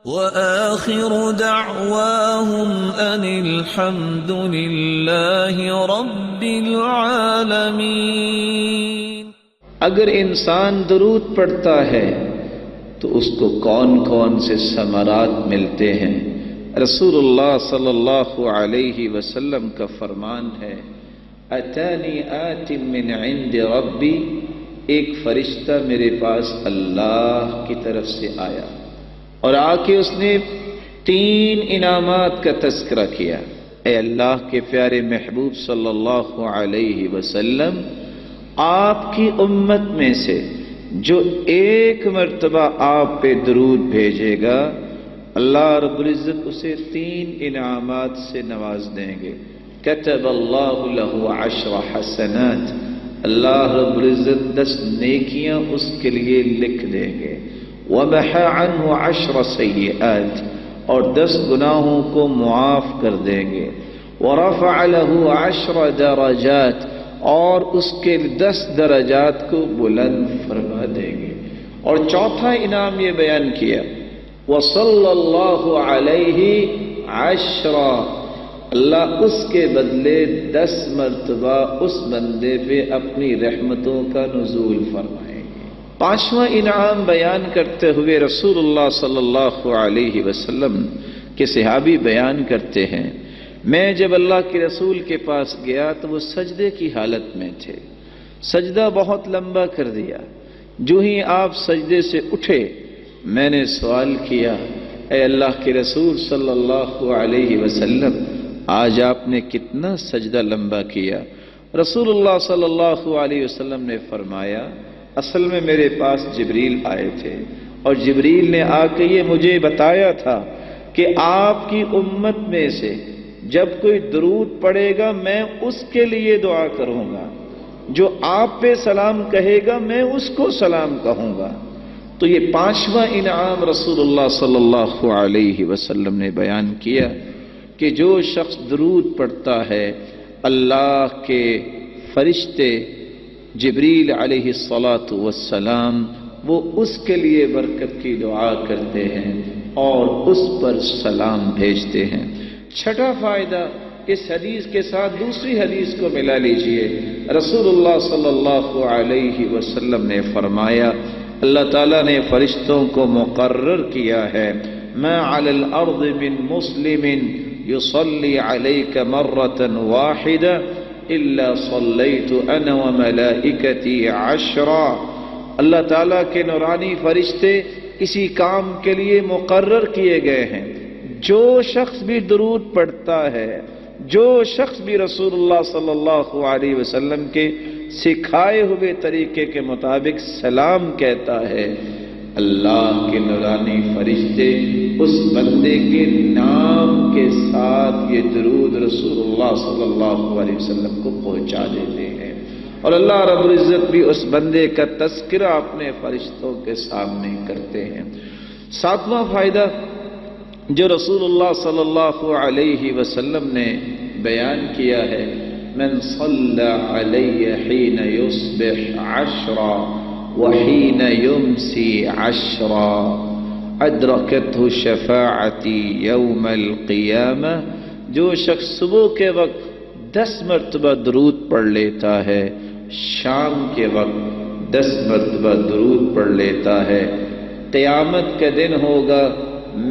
وآخر دعواهم أن الحمد لله رب العالمين۔ اگر انسان درود پڑھتا ہے تو اس کو کون کون سے ثمرات ملتے ہیں؟ رسول اللہ صلی اللہ علیہ وسلم کا فرمان ہے، اتانی آت من عند ربی، ایک فرشتہ میرے پاس اللہ کی طرف سے آیا اور آ کے اس نے 3 انعامات کا تذکرہ کیا۔ اے اللہ کے پیارے محبوب صلی اللہ علیہ وسلم، آپ کی امت میں سے جو ایک مرتبہ آپ پہ درود بھیجے گا، اللہ رب العزت اسے 3 انعامات سے نواز دیں گے۔ کتب اللہ لہ 10 حسنات، اللہ رب العزت 10 نیکیاں اس کے لیے لکھ دیں گے۔ ومحى عنہ 10 سیئات، اور 10 گناہوں کو معاف کر دیں گے۔ ورفع له 10 درجات، اور اس کے 10 درجات کو بلند فرما دیں گے۔ اور چوتھا انعام یہ بیان کیا، وصلی اللہ علیہ 10، اللہ اس کے بدلے 10 مرتبہ اس بندے پہ اپنی رحمتوں کا نزول فرمائیں گے۔ 5واں انعام بیان کرتے ہوئے رسول اللہ صلی اللہ علیہ وسلم کے صحابی بیان کرتے ہیں، میں جب اللہ کے رسول کے پاس گیا تو وہ سجدے کی حالت میں تھے، سجدہ بہت لمبا کر دیا۔ جو ہی آپ سجدے سے اٹھے، میں نے سوال کیا، اے اللہ کے رسول صلی اللہ علیہ وسلم، آج آپ نے کتنا سجدہ لمبا کیا؟ رسول اللہ صلی اللہ علیہ وسلم نے فرمایا، اصل میں میرے پاس جبریل آئے تھے اور جبریل نے آ کے یہ مجھے بتایا تھا کہ آپ کی امت میں سے جب کوئی درود پڑھے گا میں اس کے لیے دعا کروں گا، جو آپ پہ سلام کہے گا میں اس کو سلام کہوں گا۔ تو یہ 5واں انعام رسول اللہ صلی اللہ علیہ وسلم نے بیان کیا کہ جو شخص درود پڑھتا ہے، اللہ کے فرشتے جبریل علیہ الصلاۃ والسلام وہ اس کے لیے برکت کی دعا کرتے ہیں اور اس پر سلام بھیجتے ہیں۔ 6واں فائدہ، اس حدیث کے ساتھ دوسری حدیث کو ملا لیجئے۔ رسول اللہ صلی اللہ علیہ وسلم نے فرمایا، اللہ تعالیٰ نے فرشتوں کو مقرر کیا ہے، ما علی الارض من مسلم یصلی علیک مرۃ واحدہ الا صلیت انا وملائکتی 10۔ اللہ تعالیٰ کے نورانی فرشتے کسی کام کے لیے مقرر کیے گئے ہیں، جو شخص بھی درود پڑھتا ہے، جو شخص بھی رسول اللہ صلی اللہ علیہ وسلم کے سکھائے ہوئے طریقے کے مطابق سلام کہتا ہے، اللہ کے نورانی فرشتے اس بندے کے نام کے ساتھ یہ درود رسول اللہ صلی اللہ علیہ وسلم کو پہنچا دیتے ہیں، اور اللہ رب العزت بھی اس بندے کا تذکرہ اپنے فرشتوں کے سامنے کرتے ہیں۔ 7واں فائدہ جو رسول اللہ صلی اللہ علیہ وسلم نے بیان کیا ہے، من صلی علی حین یصبح 10 وحین یمسی 10 ادرکتہ شفاعتی یوم القیامہ، جو شخص صبح کے وقت 10 مرتبہ درود پڑھ لیتا ہے، شام کے وقت 10 مرتبہ درود پڑھ لیتا ہے، قیامت کا دن ہوگا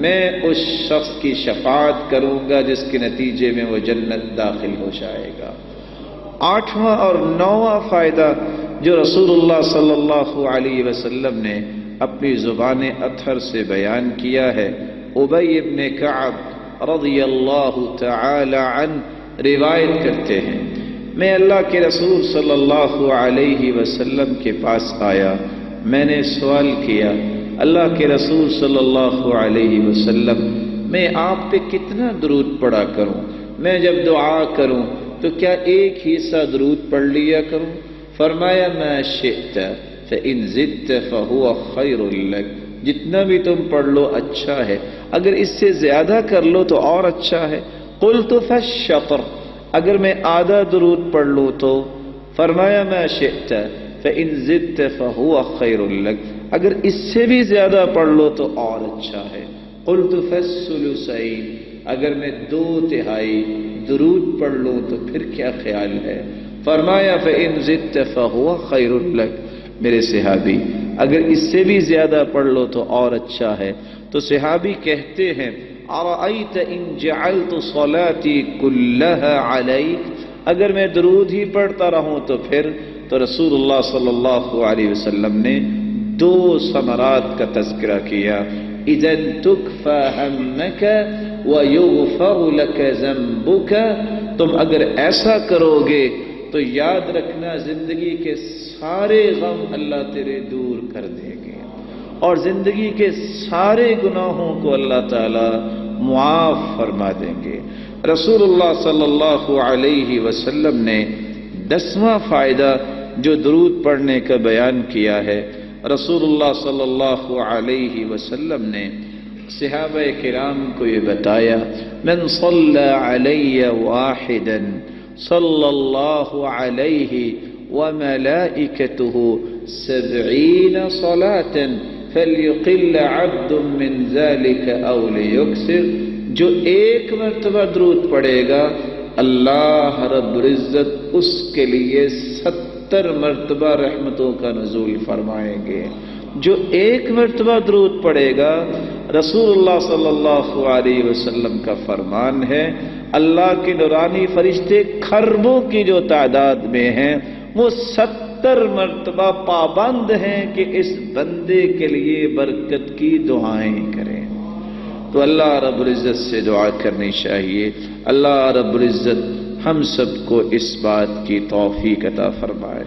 میں اس شخص کی شفاعت کروں گا جس کے نتیجے میں وہ جنت داخل ہو جائے گا۔ 8واں اور 9واں فائدہ جو رسول اللہ صلی اللہ علیہ وسلم نے اپنی زبان اطہر سے بیان کیا ہے، ابی بن کعب رضی اللہ تعالی عنہ روایت کرتے ہیں، میں اللہ کے رسول صلی اللہ علیہ وسلم کے پاس آیا، میں نے سوال کیا، اللہ کے رسول صلی اللہ علیہ وسلم، میں آپ پہ کتنا درود پڑھا کروں؟ میں جب دعا کروں تو کیا ایک ہی سا درود پڑھ لیا کروں؟ فرمایا، ما شئت فإن زدت فهو خیر لک، جتنا بھی تم پڑھ لو اچھا ہے، اگر اس سے زیادہ کر لو تو اور اچھا ہے۔ قلت فالشطر، اگر میں آدھا درود پڑھ لوں تو؟ فرمایا، ما شئت فإن زدت فهو خیر لک، اگر اس سے بھی زیادہ پڑھ لو تو اور اچھا ہے۔ قلت فالثلثین، اگر میں 2/3 درود پڑھ لوں تو پھر کیا خیال ہے؟ فرمایا فإن زدت فهو خیر لک، میرے صحابی اگر اس سے بھی زیادہ پڑھ لو تو اور اچھا ہے۔ تو صحابی کہتے ہیں ارأیت ان جعلت صلاتی کلها علیک، اگر میں درود ہی پڑھتا رہوں تو پھر؟ تو رسول اللہ صلی اللہ علیہ وسلم نے 2 ثمرات کا تذکرہ کیا، اذن تکفى ہمک ویغفر لک ذنبک، تم اگر ایسا کرو گے تو یاد رکھنا زندگی کے سارے غم اللہ تیرے دور کر دے گے اور زندگی کے سارے گناہوں کو اللہ تعالی معاف فرما دیں گے۔ رسول اللہ صلی اللہ علیہ وسلم نے 10واں فائدہ جو درود پڑھنے کا بیان کیا ہے، رسول اللہ صلی اللہ علیہ وسلم نے صحابہ کرام کو یہ بتایا من صلی علی واحدا صلی اللہ علیہ وملائکتہ 70 صلاة فلیقل عبد من ذلك او لیکثر، جو 1 مرتبہ درود پڑھے گا اللہ رب العزت اس کے لیے 70 مرتبہ رحمتوں کا نزول فرمائیں گے۔ جو 1 مرتبہ درود پڑھے گا، رسول اللہ صلی اللہ علیہ وسلم کا فرمان ہے اللہ کے نورانی فرشتے کھربوں کی جو تعداد میں ہیں وہ 70 مرتبہ پابند ہیں کہ اس بندے کے لیے برکت کی دعائیں کریں۔ تو اللہ رب العزت سے دعا کرنی چاہیے، اللہ رب العزت ہم سب کو اس بات کی توفیق عطا فرمائے۔